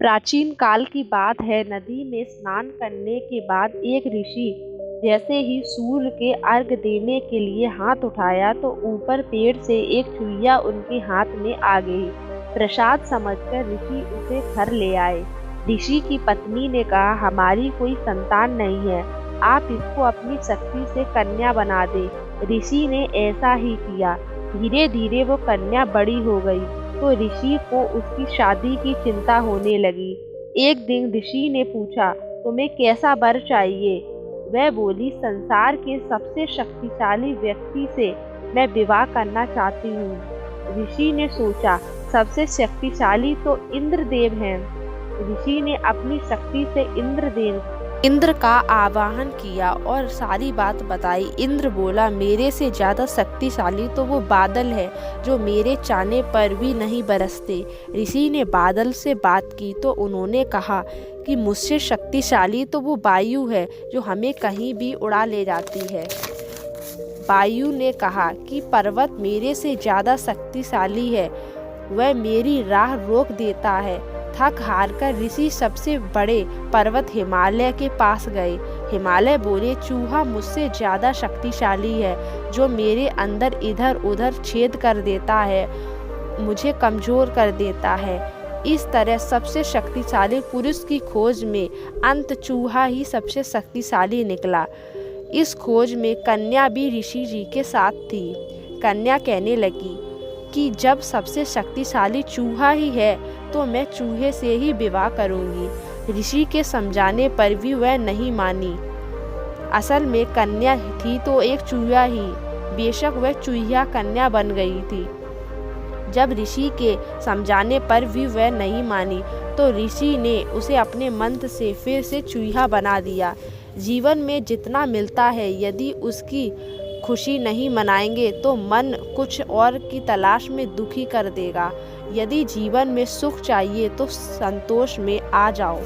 प्राचीन काल की बात है। नदी में स्नान करने के बाद एक ऋषि जैसे ही सूर्य के अर्घ देने के लिए हाथ उठाया तो ऊपर पेड़ से एक चुईया उनके हाथ में आ गई। प्रसाद समझकर ऋषि उसे घर ले आए। ऋषि की पत्नी ने कहा, हमारी कोई संतान नहीं है, आप इसको अपनी शक्ति से कन्या बना दे। ऋषि ने ऐसा ही किया। धीरे धीरे वो कन्या बड़ी हो गई तो ऋषि को उसकी शादी की चिंता होने लगी। एक दिन ऋषि ने पूछा, तुम्हें कैसा वर चाहिए? वह बोली, संसार के सबसे शक्तिशाली व्यक्ति से मैं विवाह करना चाहती हूँ। ऋषि ने सोचा, सबसे शक्तिशाली तो इंद्रदेव हैं। ऋषि ने अपनी शक्ति से इंद्र का आवाहन किया और सारी बात बताई। इंद्र बोला, मेरे से ज़्यादा शक्तिशाली तो वो बादल है जो मेरे चाहने पर भी नहीं बरसते। ऋषि ने बादल से बात की तो उन्होंने कहा कि मुझसे शक्तिशाली तो वो वायु है जो हमें कहीं भी उड़ा ले जाती है। वायु ने कहा कि पर्वत मेरे से ज़्यादा शक्तिशाली है, वह मेरी राह रोक देता है। थक हार कर ऋषि सबसे बड़े पर्वत हिमालय के पास गए। हिमालय बोले, चूहा मुझसे ज़्यादा शक्तिशाली है जो मेरे अंदर इधर उधर छेद कर देता है, मुझे कमज़ोर कर देता है। इस तरह सबसे शक्तिशाली पुरुष की खोज में अंत चूहा ही सबसे शक्तिशाली निकला। इस खोज में कन्या भी ऋषि जी के साथ थी। कन्या कहने लगी कि जब सबसे शक्तिशाली चूहा ही है तो मैं चूहे से ही विवाह करूंगी। ऋषि के समझाने पर भी वह नहीं मानी। असल में कन्या थी तो एक चूहा ही, बेशक वह चूहिया कन्या बन गई थी। जब ऋषि के समझाने पर भी वह नहीं मानी तो ऋषि ने उसे अपने मंत्र से फिर से चूहा बना दिया। जीवन में जितना मिलता है, यदि उसकी खुशी नहीं मनाएंगे तो मन कुछ और की तलाश में दुखी कर देगा। यदि जीवन में सुख चाहिए तो संतोष में आ जाओ।